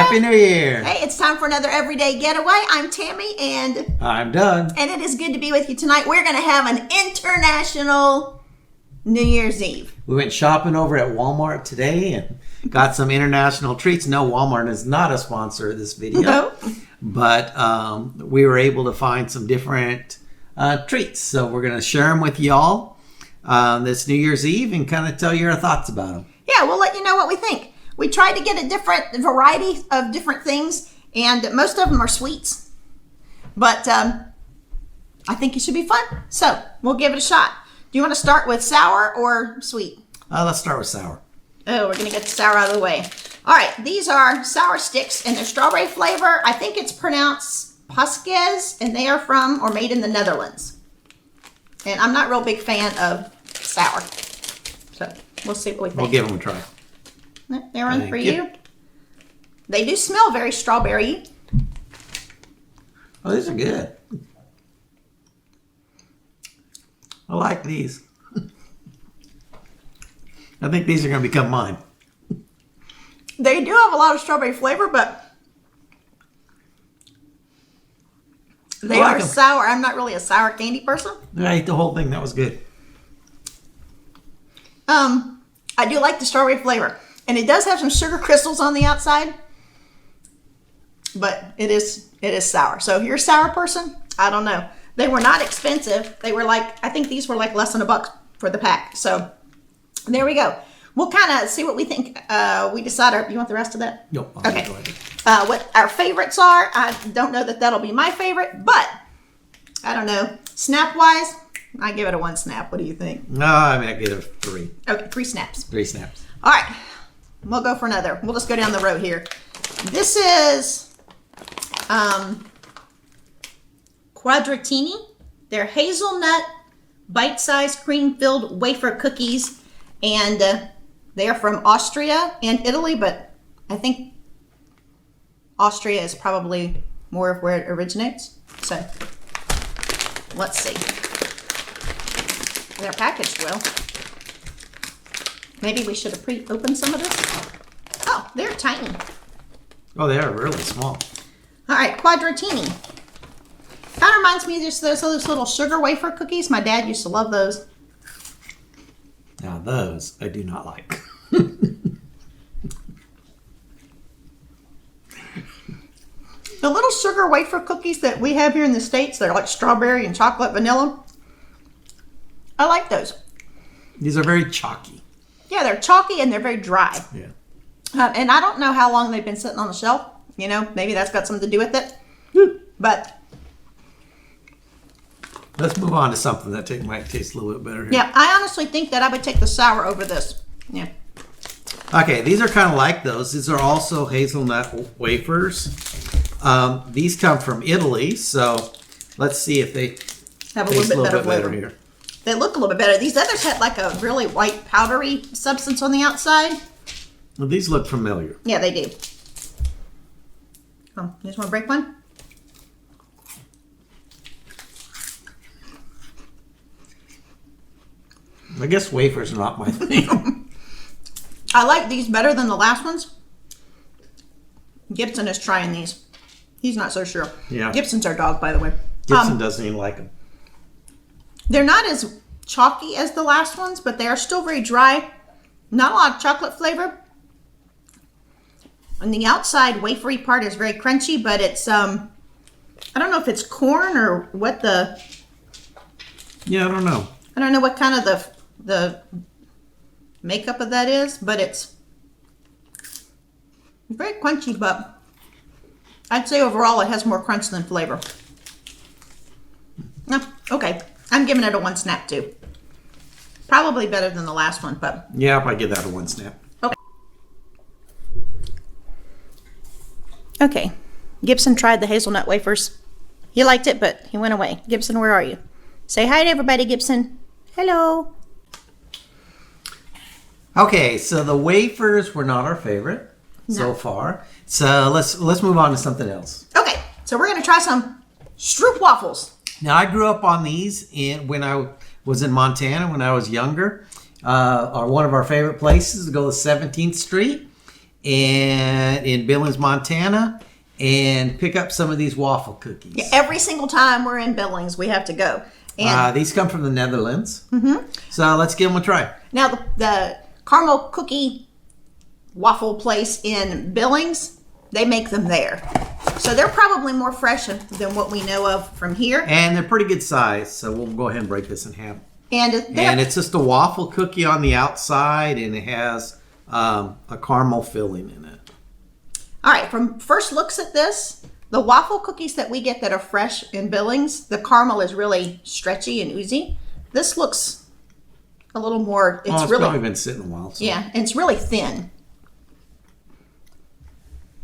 Happy New Year. Hey, it's time for another Everyday Getaway. I'm Tammy and I'm Doug. And it is good to be with you tonight. We're going to have an international New Year's Eve. We went shopping over at Walmart today and got some international treats. No, Walmart is not a sponsor of this video. No. But we were able to find some different treats. So we're going to share them with y'all this New Year's Eve and kind of tell you our thoughts about them. Yeah, we'll let you know what we think. We tried to get a different variety of different things, and most of them are sweets. But I think it should be fun. So we'll give it a shot. Do you want to start with sour or sweet? Let's start with sour. Oh, we're going to get the sour out of the way. All right, these are sour sticks, and they're strawberry flavor. I think it's pronounced Pocky, and they are from or made in the Netherlands. And I'm not a real big fan of sour. So we'll see what we think. We'll give them a try. They're on for you. They do smell very strawberry. Oh, these are good. I like these. I think these are going to become mine. They do have a lot of strawberry flavor, but they are sour. I'm not really a sour candy person. I ate the whole thing. That was good. I do like the strawberry flavor. And it does have some sugar crystals on the outside. But it is sour. So if you're a sour person, I don't know. They were not expensive. They were like, I think these were like less than $1 for the pack. So there we go. We'll kind of see what we think. We decide. You want the rest of that? Nope. Okay. What our favorites are. I don't know that that'll be my favorite, but I don't know. Snap-wise, I give it a 1 snap. What do you think? No, I mean, I give it a 3. Okay, 3 snaps. 3 snaps. All right. We'll go for another. We'll just go down the road here. This is Quadratini. They're hazelnut bite-sized cream-filled wafer cookies, and they are from Austria and Italy, but I think Austria is probably more of where it originates. So let's see. They're packaged well. Maybe we should have pre-opened some of this. Oh, they're tiny. Oh, they are really small. All right, Quadratini. Kind of reminds me of just those little sugar wafer cookies. My dad used to love those. Now those I do not like. The little sugar wafer cookies that we have here in the States, they're like strawberry and chocolate vanilla. I like those. These are very chalky. Yeah, they're chalky and they're very dry. Yeah. And I don't know how long they've been sitting on the shelf. You know, maybe that's got something to do with it. But let's move on to something that might taste a little bit better here. yeah, I honestly think that I would take the sour over this. Yeah. Okay, these are kind of like those. These are also hazelnut wafers. These come from Italy, so let's see if they Have a taste little bit better flavor. here. They look a little bit better. These others had like a really white powdery substance on the outside. Well, these look familiar. Yeah, they do. Oh, you just want to break one? I guess wafers are not my thing. I like these better than the last ones. Gibson is trying these. He's not so sure. Yeah. Gibson's our dog, by the way. Gibson doesn't even like them. They're not as chalky as the last ones, but they are still very dry. Not a lot of chocolate flavor. And the outside wafery part is very crunchy, but it's, I don't know if it's corn or what the... Yeah, I don't know. I don't know what kind of the makeup of that is, but it's very crunchy, but I'd say overall it has more crunch than flavor. Okay. I'm giving it a 1 snap too. Probably better than the last one, but... Yeah, I'll probably give that a 1 snap. Okay. Gibson tried the hazelnut wafers. He liked it, but he went away. Gibson, where are you? Say hi to everybody, Gibson. Hello. Okay, so the wafers were not our favorite so far. So let's move on to something else. Okay, so we're going to try some Stroopwafels. Now, I grew up on these when I was in Montana when I was younger. One of our favorite places to go to 17th Street. and in Billings, Montana, and pick up some of these waffle cookies. Yeah, every single time we're in Billings, we have to go. And These come from the Netherlands. So let's give them a try. now the caramel cookie waffle place in Billings, they make them there. So they're probably more fresh than what we know of from here. And they're pretty good size, so we'll go ahead and break this in half. And it's just a waffle cookie on the outside, and it has a caramel filling in it. all right, from first looks at this, the waffle cookies that we get that are fresh in Billings, the caramel is really stretchy and oozy. This looks a little more, It's probably been sitting a while. So. yeah, and it's really thin.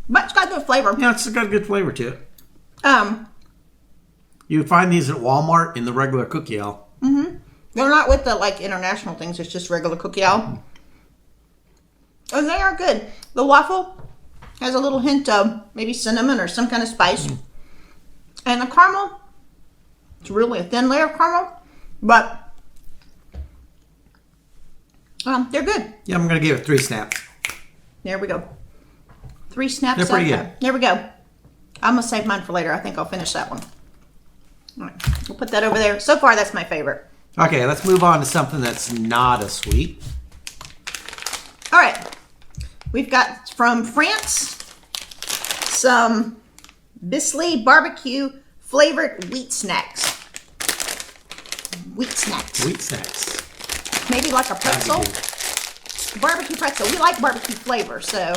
But it's got good flavor. Yeah, it's got a good flavor to it. Um, You would find these at Walmart in the regular cookie aisle. They're not with the like international things. It's just regular cookie aisle. And they are good. The waffle has a little hint of maybe cinnamon or some kind of spice. And the caramel, it's really a thin layer of caramel, but they're good. Yeah, I'm going to give it 3 snaps. There we go. 3 snaps. They're pretty good. There we go. I'm going to save mine for later. I think I'll finish that one. All right, we'll put that over there. So far, that's my favorite. Okay, let's move on to something that's not a sweet. All right. We've got from France some Biscuit barbecue flavored wheat snacks. Wheat snacks. Wheat snacks. Maybe like a pretzel. Barbecue pretzel. We like barbecue flavor, so.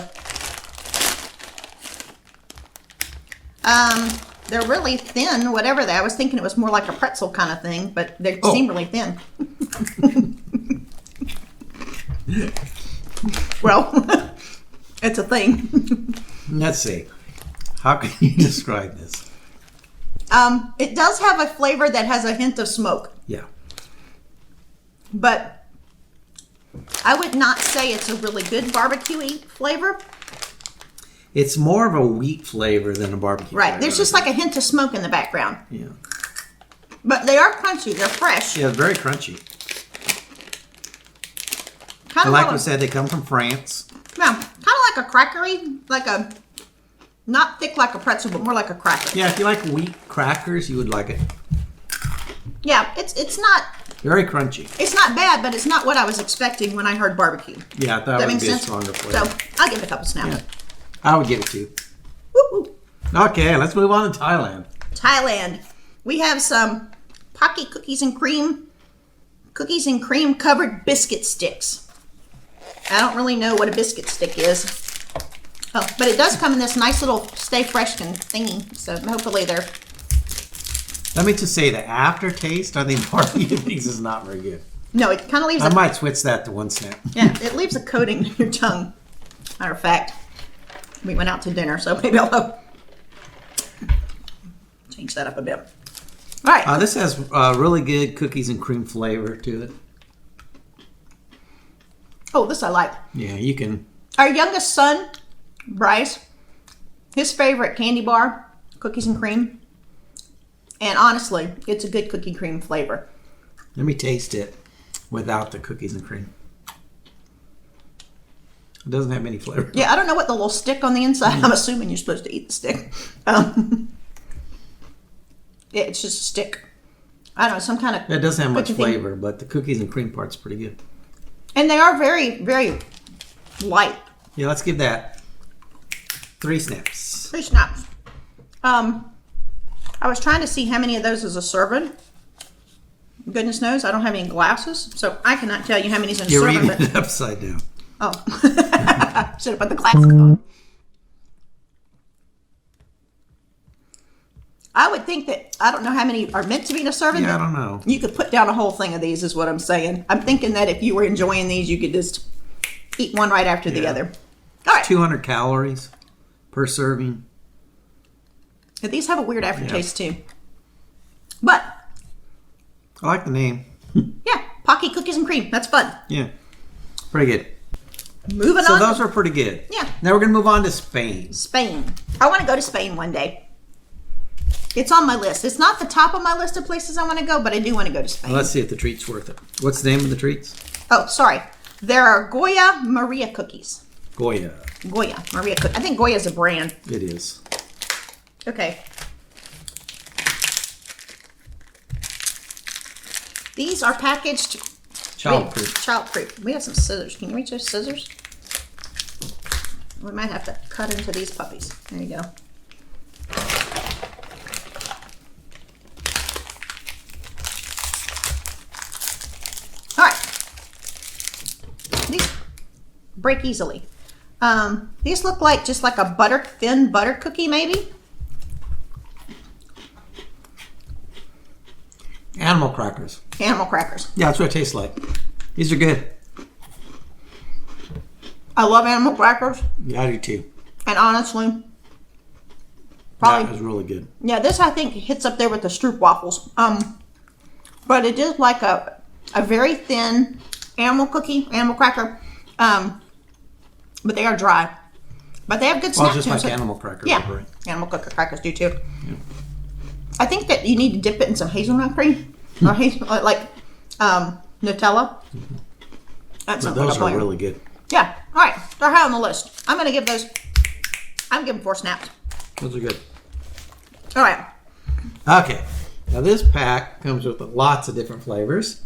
They're really thin, whatever that. I was thinking it was more like a pretzel kind of thing, but they seem really thin. Well, it's a thing. Let's see. How can you describe this? It does have a flavor that has a hint of smoke, Yeah. but I would not say it's a really good barbecue-y flavor. It's more of a wheat flavor than a barbecue Right. flavor. There's just like a hint of smoke in the background. Yeah. But they are crunchy. They're fresh. Yeah, very crunchy. Kind So of like we said, they come from France. Yeah, kind of like a crackery, like a, not thick like a pretzel, but more like a cracker. Yeah, if you like wheat crackers, you would like it. Yeah, it's not, Very crunchy. it's not bad, but it's not what I was expecting when I heard barbecue. Yeah, I thought it That would makes be a sense? stronger flavor. So I'll give it a couple snaps. Yeah. I would give it 2. Woo woo. Okay, let's move on to Thailand. Thailand. We have some Pocky cookies and cream covered biscuit sticks. I don't really know what a biscuit stick is. Oh, but it does come in this nice little stay fresh thingy. So hopefully they're, Let me just say the aftertaste, I think barbecue things is not very good. no, it kind of leaves I might switch that to 1 snap. yeah, it leaves a coating in your tongue. Matter of fact, we went out to dinner, so maybe I'll change that up a bit. All right. This has really good cookies and cream flavor to it. Oh, this I like. Yeah, you can. Our youngest son, Bryce, his favorite candy bar, cookies and cream. And honestly, it's a good cookie cream flavor. Let me taste it without the cookies and cream. It doesn't have any flavor. Yeah, I don't know what the little stick on the inside. I'm assuming you're supposed to eat the stick. Yeah, it's just a stick. I don't know, some kind of. It doesn't have much cookie thing. flavor, but the cookies and cream part's pretty good. And they are very, very light. Yeah, let's give that 3 snaps. 3 snaps. I was trying to see how many of those is a serving. Goodness knows, I don't have any glasses, so I cannot tell you how many's in a You're serving. reading it upside down. Oh, should have put the glasses on. I would think that, I don't know how many are meant to be in a serving. Yeah, I but don't know. You could put down a whole thing of these is what I'm saying. I'm thinking that if you were enjoying these, you could just eat one right after the Yeah. other. All right. 200 calories per serving. But these have a weird aftertaste too. But, I like the name. yeah, Pocky cookies and cream. That's fun. Yeah, pretty good. Moving So on. those are pretty good. Yeah. Now we're going to move on to Spain. Spain. I want to go to Spain one day. It's on my list. It's not the top of my list of places I want to go, but I do want to go to Spain. Let's see if the treat's worth it. What's the name of the treats? Oh, sorry. There are Goya Maria cookies. Goya. Goya. Maria Cookie. I think Goya is a brand. It is. Okay. These are packaged Childproof. Childproof. We have some scissors. Can you reach those scissors? We might have to cut into these puppies. There you go. All right. These break easily. These look like just like a thin butter cookie, maybe. Animal crackers. Animal crackers. Yeah, that's what it tastes like. These are good. I love animal crackers. Yeah, I do too. And honestly, probably That was really good. yeah. This I think hits up there with the Stroopwafels. But it is like a very thin animal cracker. But they are dry. But they have good Well, snack just to them, like so- animal crackers. Yeah, Right? animal crackers do too. Yeah. I think that you need to dip it in some hazelnut cream or like Nutella. That's But something those I'll are play. really good. Yeah. All right. They're high on the list. I'm gonna give those. I'm giving 4 snaps. Those are good. All right. Okay. Now this pack comes with lots of different flavors.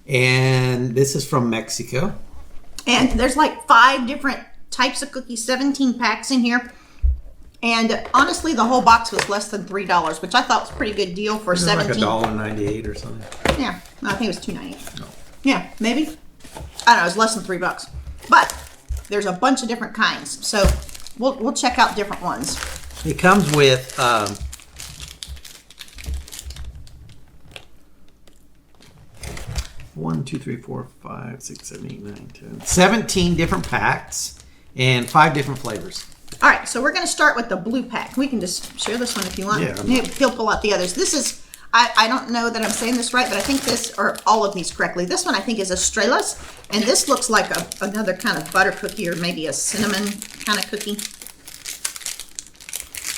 And this is from Mexico. And there's like 5 different types of cookies, 17 packs in here. And honestly, the whole box was less than $3, which I thought was a pretty good deal for It's 17. like $1.98 or something. Yeah, no, I think it was $2.98. No. Yeah, maybe. I don't know. It was less than $3, but there's a bunch of different kinds, so we'll check out different ones. It comes with 17 different packs and 5 different flavors. All right, so we're going to start with the blue pack. We can just share this one if you want. Yeah. He'll pull out the others. This is, I don't know that I'm saying this right, but I think this, or all of these correctly. This one I think is Estrellas, and this looks like another kind of butter cookie or maybe a cinnamon kind of cookie,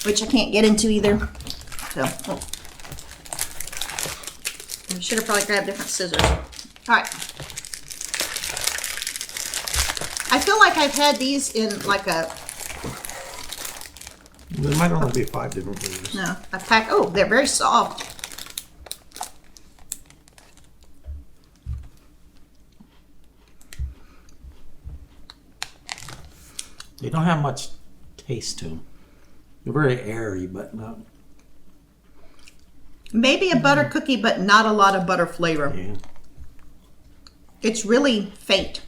which I can't get into either. So, I should have probably grabbed different scissors. All right. I feel like I've had these in like There might only be 5 different flavors. a pack. Oh, they're very soft. They don't have much taste to them. They're very airy, but not. Maybe a butter cookie, but not a lot of butter flavor. Yeah. It's really faint.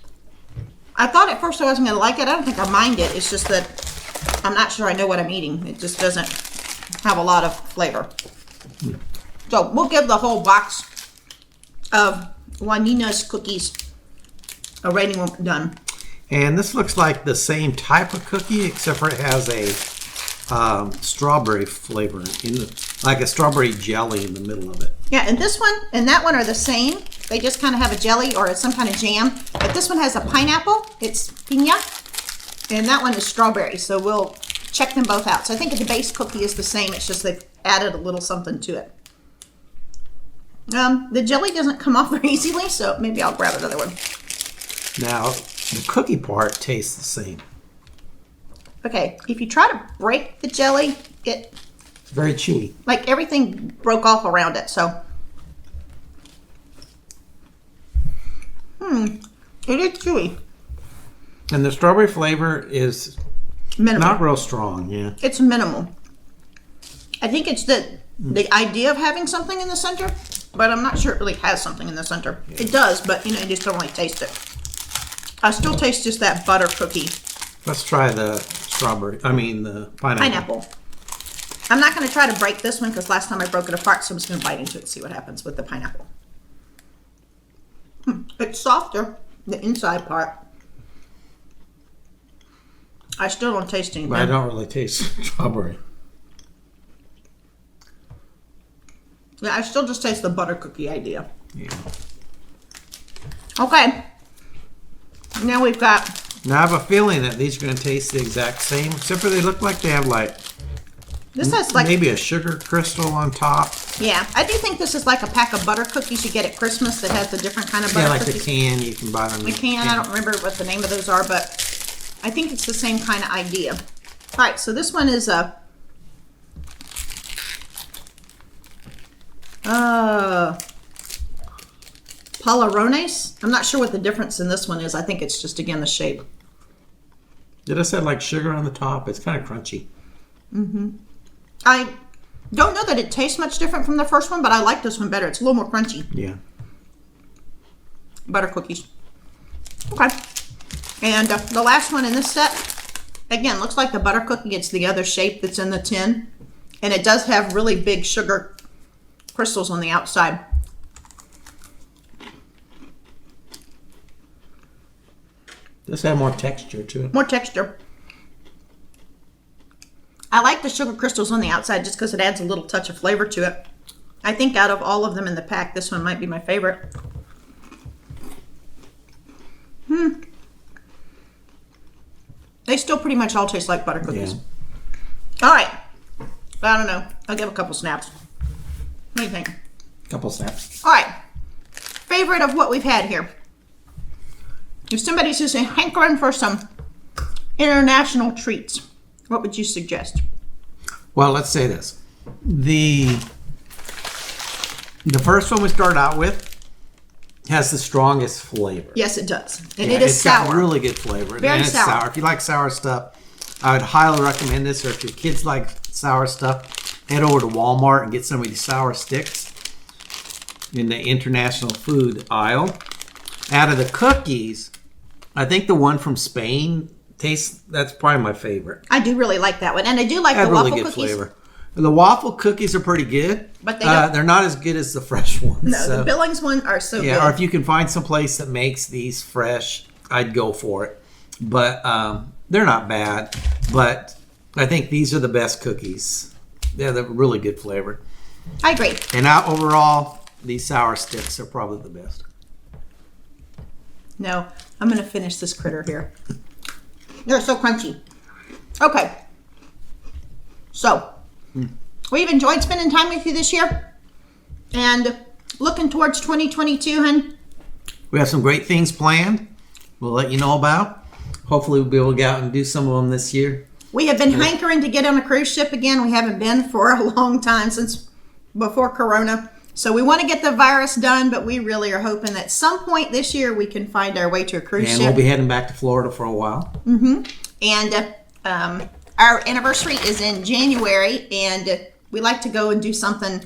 I thought at first I wasn't going to like it. I don't think I mind it. It's just that I'm not sure I know what I'm eating. It just doesn't have a lot of flavor. So we'll give the whole box of Juanina's cookies a rating when we're done. And this looks like the same type of cookie, except for it has a strawberry flavor in the, like a strawberry jelly in the middle of it. Yeah, and this one and that one are the same. They just kind of have a jelly or some kind of jam. But this one has a pineapple. It's piña. And that one is strawberry. So we'll check them both out. So I think the base cookie is the same. It's just they've added a little something to it. The jelly doesn't come off very easily, so maybe I'll grab another one. Now, the cookie part tastes the same. Okay, if you try to break the jelly, It's very chewy. like everything broke off around it. So, it is chewy. And the strawberry flavor is Minimal. not real strong, yeah. It's minimal. I think it's the idea of having something in the center, but I'm not sure it really has something in the center. It does, but you just don't really taste it. I still taste just that butter cookie. Let's try the the pineapple. I'm not going to try to break this one because last time I broke it apart, so I'm just going to bite into it and see what happens with the pineapple. It's softer, the inside part. I still don't taste anything. But I don't really taste strawberry. Yeah, I still just taste the butter cookie idea. Yeah. Okay. Now we've got... Now I have a feeling that these are going to taste the exact same, except for they look like they have like This has like... maybe a sugar crystal on top. Yeah, I do think this is like a pack of butter cookies you get at Christmas that has a different kind of butter Yeah, like cookies. the can you can buy them. The can, I don't remember what the name of those are, but I think it's the same kind of idea. All right, so this one is a Polaronis. I'm not sure what the difference in this one is. I think it's just, again, the shape. It just had like sugar on the top. It's kind of crunchy. I don't know that it tastes much different from the first one, but I like this one better. It's a little more crunchy. Yeah. Butter cookies. Okay. And the last one in this set, again, looks like the butter cookie. It's the other shape that's in the tin. And it does have really big sugar crystals on the outside. This had more texture to it. More texture. I like the sugar crystals on the outside just because it adds a little touch of flavor to it. I think out of all of them in the pack, this one might be my favorite. They still pretty much all taste like butter cookies. Yeah. All right. I don't know. I'll give a couple snaps. What do you think? Couple snaps. All right. Favorite of what we've had here. If somebody's just hankering for some international treats, what would you suggest? Well, let's say this. The first one we started out with has the strongest flavor. Yes, it does. And Yeah, it is it's sour. got really good flavor. Very and it's sour. If you like sour stuff, I would highly recommend this. Or if your kids like sour stuff, head over to Walmart and get some of these sour sticks in the international food aisle. Out of the cookies, I think the one from Spain that's probably my favorite. I do really like that one. And I do like Had the really waffle good cookies. flavor. The waffle cookies are pretty good, But they don't- they're not as good as the fresh ones. No, so. the Billings one are so Yeah, good. or if you can find some place that makes these fresh, I'd go for it. But they're not bad. But I think these are the best cookies. They're the really good flavor. I agree. And now overall, these sour sticks are probably the best. No, I'm going to finish this critter here. They're so crunchy. Okay. So, we've enjoyed spending time with you this year. And looking towards 2022, hun. We have some great things planned. We'll let you know about. Hopefully we'll be able to go out and do some of them this year. We have been hankering to get on a cruise ship again. We haven't been for a long time, since before Corona. So we want to get the virus done, but we really are hoping that some point this year we can find our way to a cruise And ship. we'll be heading back to Florida for a while. And our anniversary is in January, and we like to go and do something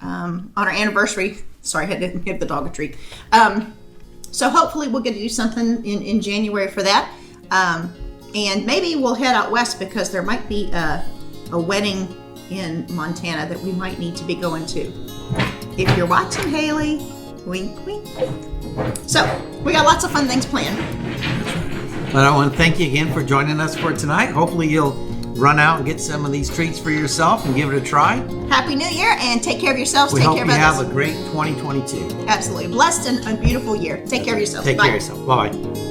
on our anniversary. Sorry, I had to give the dog a treat. So hopefully we'll get to do something in January for that. And maybe we'll head out west because there might be a wedding in Montana that we might need to be going to. If you're watching, Haley, wink, wink, wink. So we got lots of fun things planned. But I want to thank you again for joining us for tonight. Hopefully you'll run out and get some of these treats for yourself and give it a try. Happy New Year, and take care of yourselves. We Take hope care you of others. have a great 2022. Absolutely. Blessed and a beautiful year. Take care of yourself. Take Bye. care of yourself. Bye-bye.